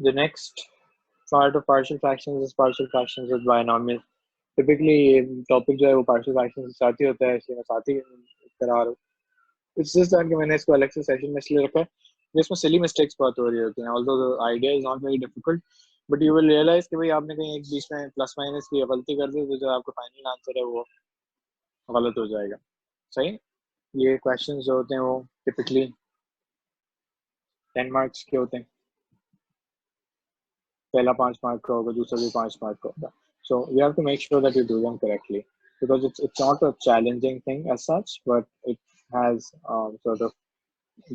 The next part of partial fractions is partial fractions with binomial. Typically ये topic जो है वो partial fractions के साथ ही होता है, इसलिए मैं साथ ही करा रहा हूँ. It's just that कि मैंने इसको अलग से सेशन में इसलिए रखा है जिसमें silly mistakes बहुत हो रही होती हैं. Although the idea is not very difficult, but you will realize कि भाई आपने कहीं एक बीच में प्लस माइनस की गलती कर दी तो जो आपका फाइनल आंसर है वो गलत हो जाएगा. सही. ये क्वेश्चंस जो होते हैं वो टिपिकली 10 मार्क्स के होते हैं. पहला 5 मार्क का होगा, दूसरा भी 5 मार्क का होगा. So you have to make sure that you do them correctly because it's not a challenging thing as such, but it has sort of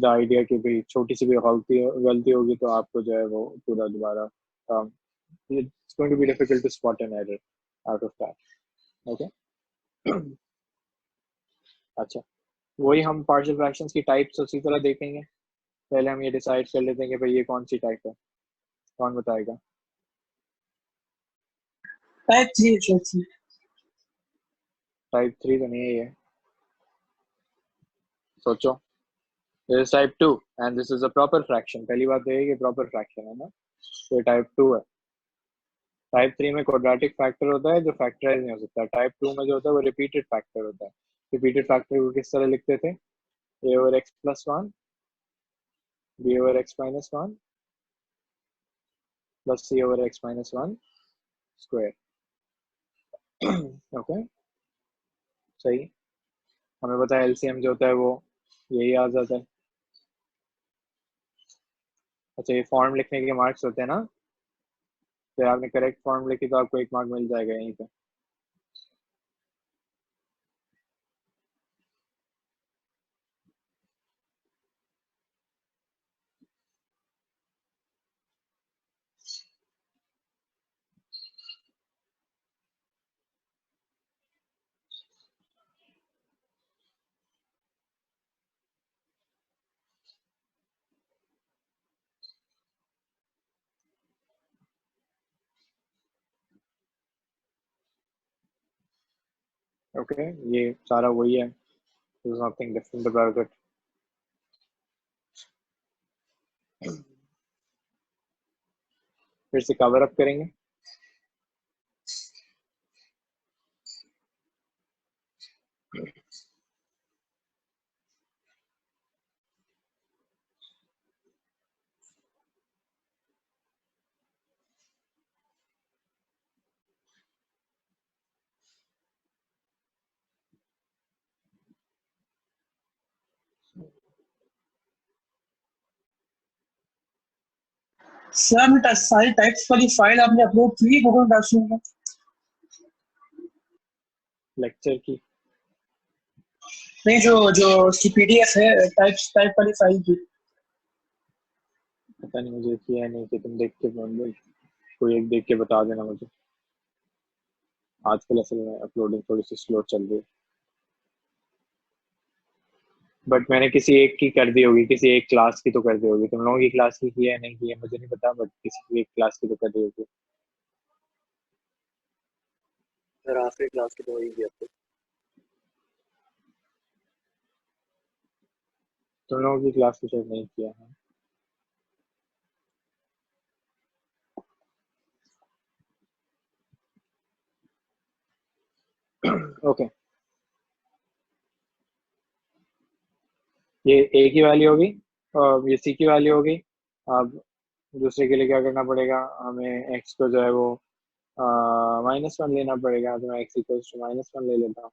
the idea कि भाई छोटी सी भी गलती होगी तो आपको जो है वो पूरा दोबारा it's going to be difficult to spot an error out of that. Okay. अच्छा, वही हम partial fractions की टाइप्स उसी तरह देखेंगे. पहले हम ये डिसाइड कर लेते हैं कि भाई ये कौन सी टाइप है. कौन बताएगा? टाइप 3. टाइप 3 तो नहीं है ये. सोचो. This is type 2 and this is a proper fraction. पहली बात है कि proper fraction है ना, तो ये type 2 है. टाइप 3 में क्वाड्रेटिक फैक्टर होता है जो फैक्टराइज नहीं हो सकता. टाइप 2 में जो होता है वो रिपीटेड फैक्टर होता है. रिपीटेड फैक्टर को किस तरह लिखते थे? a over x plus 1 b over x minus 1 plus c over x minus 1 square. Okay. सही. हमें पता है एलसीएम जो होता है वो यही आ जाता है. अच्छा, ये फॉर्म लिखने के मार्क्स होते हैं ना, फिर आपने करेक्ट फॉर्म लिखी तो आपको 1 मार्क मिल जाएगा यहीं पे. ओके. ये सारा वही है. There's nothing different about it. फिर से कवर अप करेंगे. सर सारी टाइप्स वाली फाइल आपने अपलोड की गूगल डॉक्यूमेंट में? लेक्चर की नहीं, जो उसकी पीडीएफ है टाइप वाली फाइल की. पता नहीं मुझे किया नहीं कि तुम देख के कोई एक देख के बता देना मुझे. आजकल असल में अपलोडिंग थोड़ी सी स्लो चल रही है. बट मैंने किसी एक की कर दी होगी, किसी एक क्लास की तो कर दी होगी. तुम लोगों की क्लास की है नहीं की है मुझे नहीं पता, बट किसी एक क्लास की तो कर दी होगी. सर आखिरी क्लास की तो वही किया था. तुम लोगों की क्लास की शायद नहीं किया है. ओके. ये a की वैल्यू होगी और ये c की वैल्यू होगी. अब दूसरे के लिए क्या करना पड़ेगा, हमें x को जो है वो -1 लेना पड़ेगा. तो मैं x इक्वल्स टू -1 ले लेता हूँ.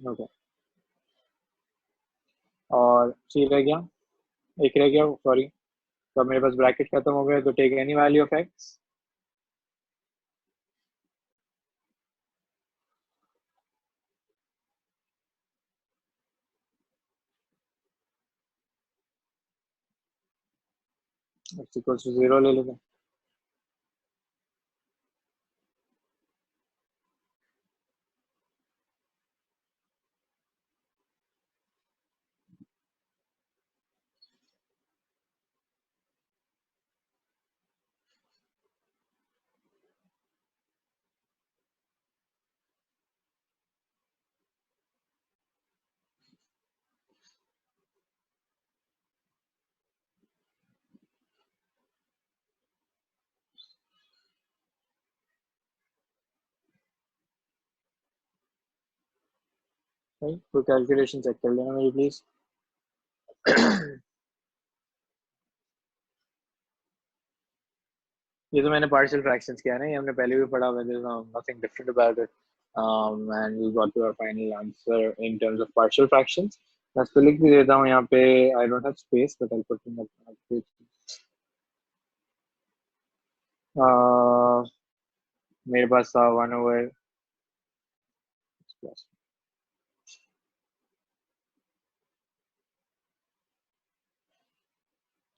ओके. और c रह गया, एक रह गया सॉरी. तो अब मेरे पास ब्रैकेट खत्म हो गया. तो take any value of x. x equals to 0 ले लेते हैं. भाई कोई कैलकुलेशन चेक कर लेना मेरी प्लीज। ये तो मैंने पार्शियल फ्रैक्शंस किया है ना, ये हमने पहले भी पढ़ा हुआ है, nothing different about it. And we got your final answer in terms of partial fractions. मैं इसको लिख भी देता हूँ यहाँ पे। I don't have space but I put in the मेरे पास था 1/,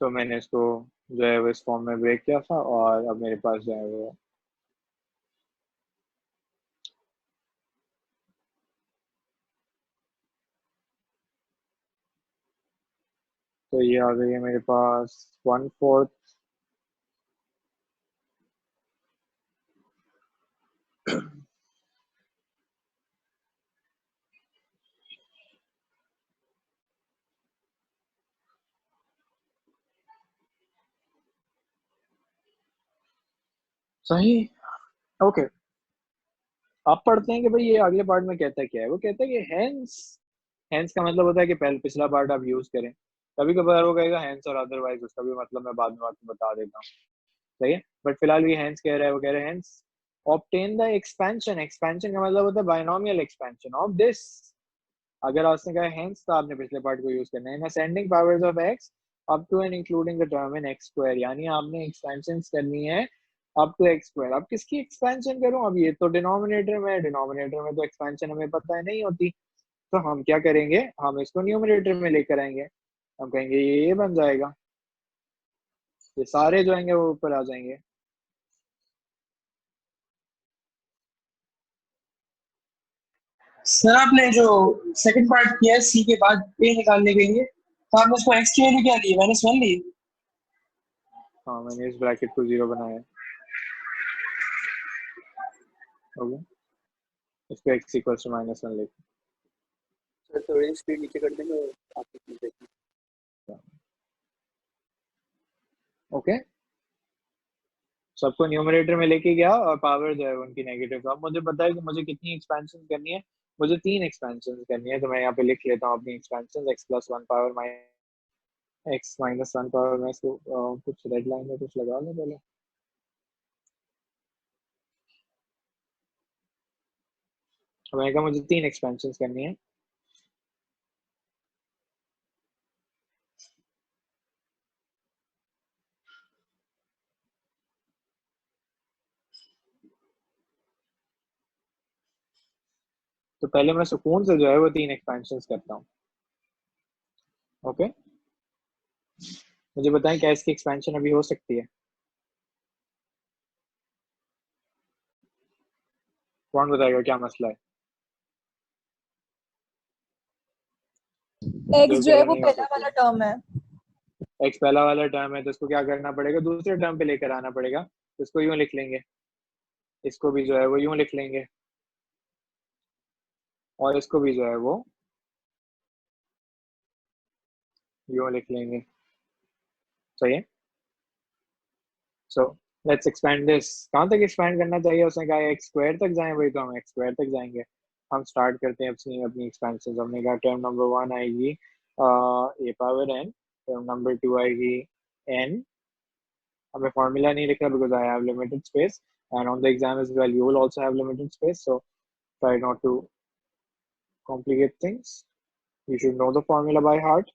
तो मैंने इसको जो है वो इस फॉर्म में ब्रेक किया था, और अब मेरे पास जो है वो तो ये आ गई है मेरे पास 1/4। सही। ओके, अब पढ़ते हैं कि भाई ये अगले पार्ट में कहता क्या है। वो कहता है कि हैंस। हैंस का मतलब होता है कि पहले पिछला पार्ट आप यूज करें। कभी कभार वो कहेगा हैंस और अदरवाइज, उसका भी मतलब मैं बाद में आपको बता देता हूँ। सही है, बट फिलहाल ये हैंस कह रहा है, वो कह रहे हैं hence obtain the expansion. Expansion का मतलब होता है बाइनोमियल एक्सपेंशन ऑफ दिस। अगर आपने कहा हैंस तो आपने पिछले पार्ट को यूज करना है। Ascending powers of x up to and including the term in x square, यानी आपने एक्सपेंशन करनी है अप टू एक्स स्क्वायर। अब किसकी एक्सपेंशन करूं? अब ये तो डिनोमिनेटर में है, डिनोमिनेटर में तो एक्सपेंशन हमें पता है नहीं होती। तो हम क्या करेंगे, हम इसको न्यूमरेटर में लेकर आएंगे। हम कहेंगे ये बन जाएगा, ये सारे जो आएंगे वो ऊपर आ जाएंगे। सर आपने जो सेकंड पार्ट किया है सी के बाद ए निकालने के लिए, तो आपने उसको एक्स की वैल्यू क्या ली? -1 ली। हाँ, मैंने इस ब्रैकेट को 0 बनाया है। हो गया, इसको x इक्वल्स टू -1 लेते सर थोड़ी स्पीड नीचे कर देंगे और आपकी चीज़ देखिए। हैं। ओके, सबको न्यूमरेटर में लेके गया और पावर जो है उनकी नेगेटिव। अब मुझे पता है कि मुझे कितनी एक्सपेंशन करनी है। मुझे 3 एक्सपेंशन करनी है, तो मैं यहाँ पे लिख लेता हूँ अपनी expansion. x+1 power x-1 power. मैं इसको कुछ रेड लाइन में कुछ लगा लूँ पहले। तो मैंने कहा मुझे 3 एक्सपेंशन करनी है। तो पहले मैं सुकून से जो है वो 3 एक्सपेंशन करता हूँ। ओके, मुझे बताएं क्या इसकी एक्सपेंशन अभी हो सकती है? कौन बताएगा क्या मसला है? एक्स जो जो कह है रहा वो नहीं हो पहला सकती वाला है। टर्म है। एक्स पहला वाला टर्म है, तो इसको क्या करना पड़ेगा, दूसरे टर्म पे लेकर आना पड़ेगा। तो इसको यूं लिख लेंगे, इसको भी जो है वो यूं लिख लेंगे, और इसको भी जो है वो यूं लिख लेंगे। सही है। So let's expand this. कहाँ तक एक्सपैंड करना चाहिए? उसने कहा एक्स स्क्वायर तक जाएं, वही तो हम एक्स स्क्वायर तक जाएंगे। हम स्टार्ट करते हैं अपनी अपनी एक्सपेंशन। हमने कहा टर्म नंबर 1 आएगी a power n, term number 2 आएगी एन। हमें फॉर्मूला नहीं लिखा because I have limited space, and on the exam as well you will also have limited space, so try not to complicate things. You should know the formula by heart,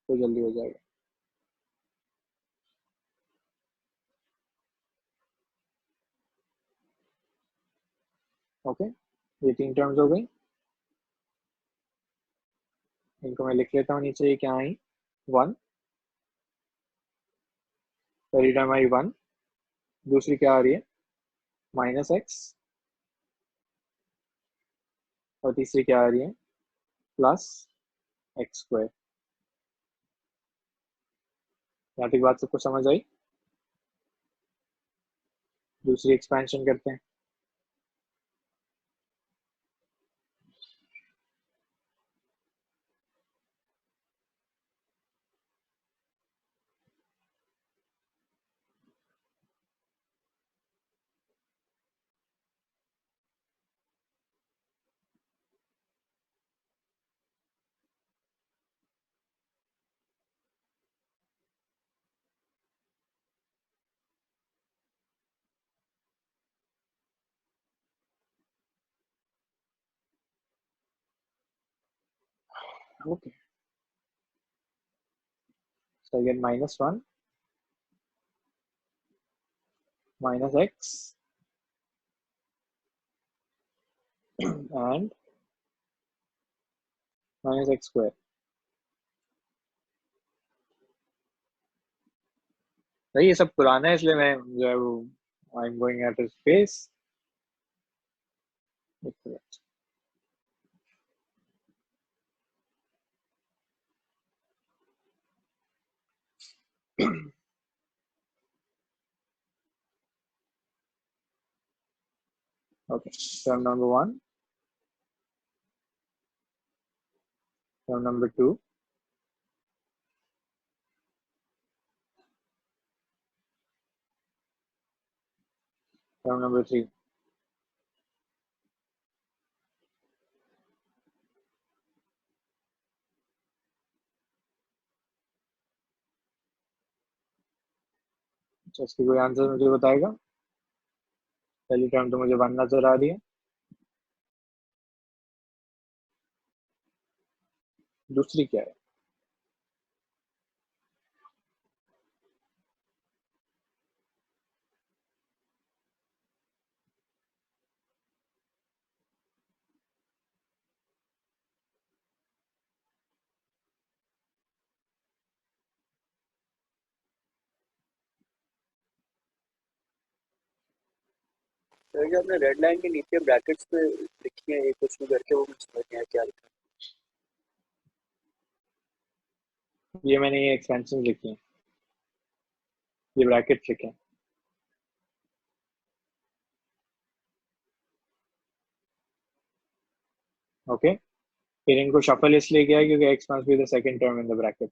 तो जल्दी हो जाएगा। Okay, ये 3 terms हो गई। इनको मैं लिख लेता हूँ नीचे। ये क्या आई? 1, पहली टर्म आई 1। दूसरी क्या आ रही है? -x। और तीसरी क्या आ रही है? +x²। यहाँ तक बात सबको समझ आई? दूसरी एक्सपेंशन करते हैं। Okay. So I get -1 minus x and minus x square. भाई ये सब पुराना है इसलिए मैं जो है वो I am going at space. Okay, term number 1, term number 2, term number 3. अच्छा, इसकी कोई आंसर मुझे बताएगा? पहली टर्म तो मुझे 1 नजर आ रही है. दूसरी क्या है? सर जो आपने रेड लाइन के नीचे ब्रैकेट्स पे लिखी है ये कुछ भी करके वो मुझे समझ नहीं आया क्या लिखा ये मैंने ये एक्सपेंशन लिखी है, ये ब्रैकेट लिखे हैं. ओके, फिर इनको शफल इसलिए किया क्योंकि x must be the second term in the bracket.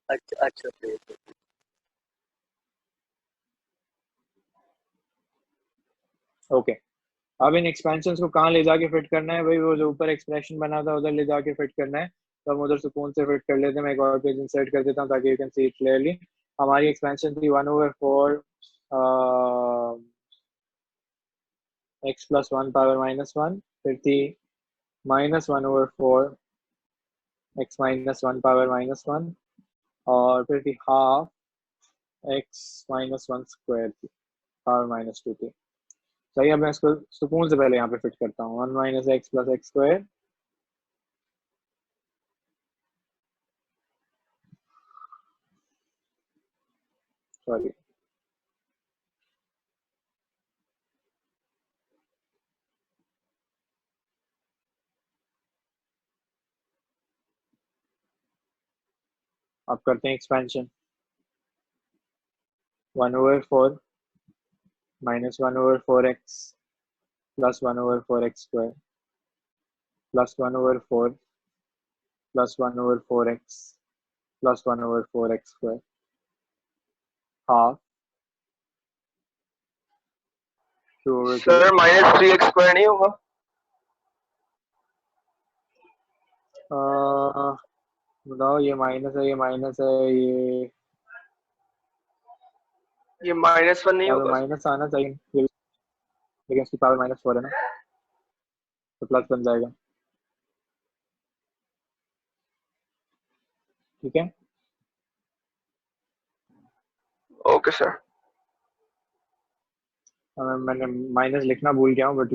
अच्छा अच्छा फिर ओके, अब इन एक्सपेंशंस को कहाँ ले जाके फिट करना है भाई? वो जो ऊपर एक्सप्रेशन बना था उधर ले जाके फिट करना है. तो हम उधर सुकून से फिट कर लेते हैं. मैं एक और पेज इंसर्ट कर देता हूँ ताकि you can see it clearly. हमारी एक्सपेंशन थी 1/4 x plus 1 पावर -1, फिर थी -1/4 x minus 1 पावर -1, और फिर थी हाफ x -1 स्क्वायर थी पावर -2 थी. सही, अब मैं इसको सुकून से पहले यहाँ पे फिट करता हूँ. 1 minus x plus x square, sorry, अब करते हैं expansion. 1/4 -1/4x plus 1/4x square plus 1/4 plus 1/4x plus 1/4x square half sir -3x² नहीं होगा? बताओ, ये माइनस है, ये माइनस है, ये -1 नहीं यहाँ पे होगा? माइनस आना चाहिए, लेकिन इसकी पावर -4 है ना, तो प्लस बन जाएगा. ठीक है, ओके सर. मैंने माइनस लिखना भूल गया हूँ, बट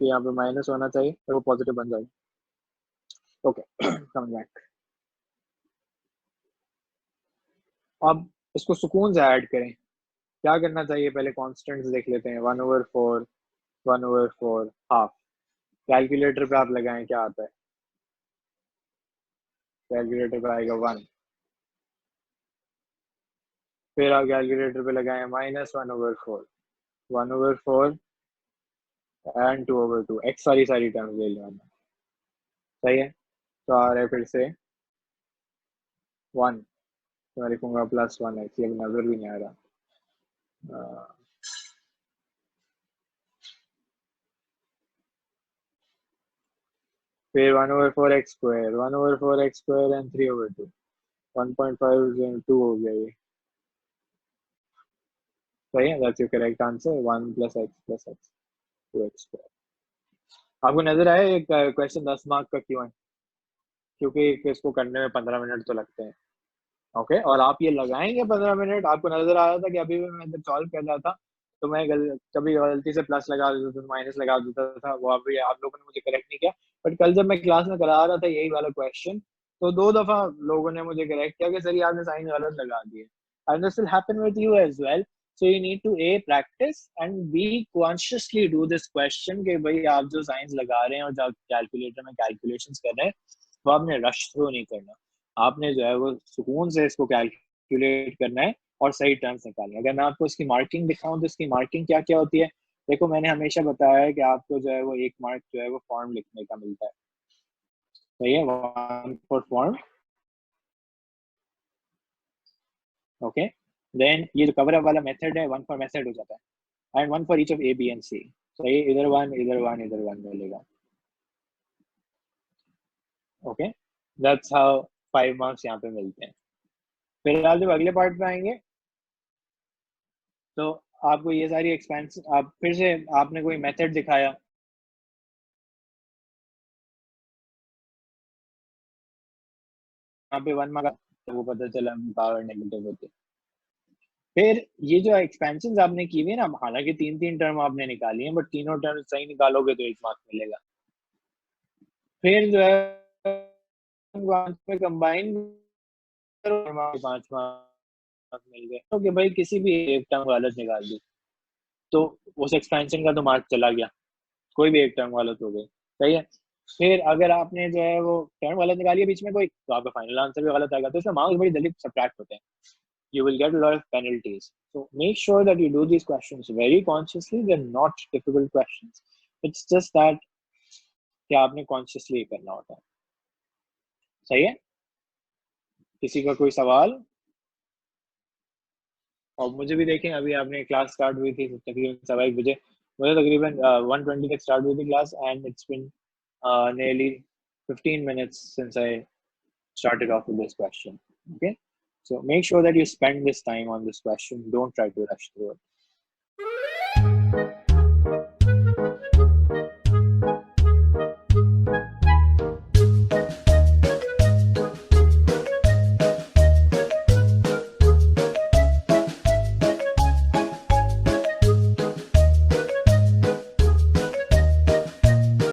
यहाँ पे माइनस होना चाहिए तो वो पॉजिटिव बन जाएगा. Okay, come back. अब इसको सुकून से ऐड करें. क्या करना चाहिए? पहले कॉन्स्टेंट्स देख लेते हैं. 1/4 1/4 हाफ. कैलकुलेटर पे आप लगाएं, क्या आता है? कैलकुलेटर पे आएगा 1. फिर आप कैलकुलेटर पे लगाएं -1/4 1/4 एंड 2/2 एक्स सारी टर्म्स ले लेना. सही है, तो आ रहा है फिर से 1. तो मैं लिखूंगा +1x, ये नजर भी नहीं आ रहा. फिर 1/4x square 1/4x square and 3/2 1.5 2 हो गया ये. सही है, that's your correct answer. 1 + x + x 2x square. आपको नजर आया एक क्वेश्चन 10 मार्क का क्यों है? क्योंकि इसको करने में 15 मिनट तो लगते हैं। ओके, और आप ये लगाएंगे 15 मिनट। आपको नजर आ रहा था कि अभी भी मैं जब सॉल्व कर रहा था तो मैं कभी गलती से प्लस लगा देता था, माइनस लगा देता था, वो अभी आप लोगों ने मुझे करेक्ट नहीं किया। बट कल जब मैं क्लास में करा रहा था यही वाला क्वेश्चन, तो 2 दफा लोगों ने मुझे करेक्ट किया कि सर ये आपने साइन गलत लगा दिए। And this will happen with you as well. So you need to a practice and be consciously do this question कि भाई आप जो साइंस लगा रहे हैं और जब कैलकुलेटर में कैलकुलेशंस कर रहे हैं वो आपने रश थ्रू नहीं करना। आपने जो है वो सुकून से इसको कैलकुलेट करना है और सही टर्म्स निकालने हैं। अगर मैं आपको इसकी मार्किंग दिखाऊं तो इसकी मार्किंग क्या क्या होती है, देखो मैंने हमेशा बताया है कि आपको जो है वो 1 मार्क जो है वो फॉर्म लिखने का मिलता है। सही है, 1 फॉर फॉर्म। ओके, देन ये जो कवर अप वाला मेथड है 1 फॉर मेथड हो जाता है, and 1 for each of A B and C. सही, इधर 1 इधर 1 इधर 1 मिलेगा। ओके, दैट्स हाउ 5 मार्क्स यहाँ पे मिलते हैं। फिर आप जब अगले पार्ट पे आएंगे तो आपको ये सारी एक्सपेंस, आप फिर से आपने कोई मेथड दिखाया, यहाँ पे 1 मार्क तो वो पता चला पावर नेगेटिव होती है। फिर ये जो एक्सपेंशन आपने की हुई है ना, हालांकि 3 3 टर्म आपने निकाली है, बट तीनों टर्म सही निकालोगे तो 1 मार्क मिलेगा। फिर जो है में कंबाइन करो, 5 मार्क मिल गए। तो कि भाई किसी भी एक टर्म गलत निकाल दी तो उस एक्सपेंशन का तो मार्क चला गया, कोई भी एक टर्म गलत हो गई। सही है, फिर अगर आपने जो है वो टर्म गलत निकाली है बीच में कोई, तो आपका फाइनल आंसर भी गलत आएगा, तो इसमें मार्क्स बड़ी जल्दी सब्ट्रैक्ट होते हैं। You will get a lot of penalties. So make sure that you do these questions very consciously. They're not difficult questions. It's just that कि आपने consciously करना होता है। सही है, किसी का कोई सवाल? और मुझे भी देखें, अभी आपने क्लास स्टार्ट हुई थी तकरीबन 1:15 बजे, मुझे तकरीबन 1:20 तक स्टार्ट हुई थी class, and it's been nearly 15 minutes since I started off with this question. Okay, so make sure that you spend this time on this question. Don't try to rush through it.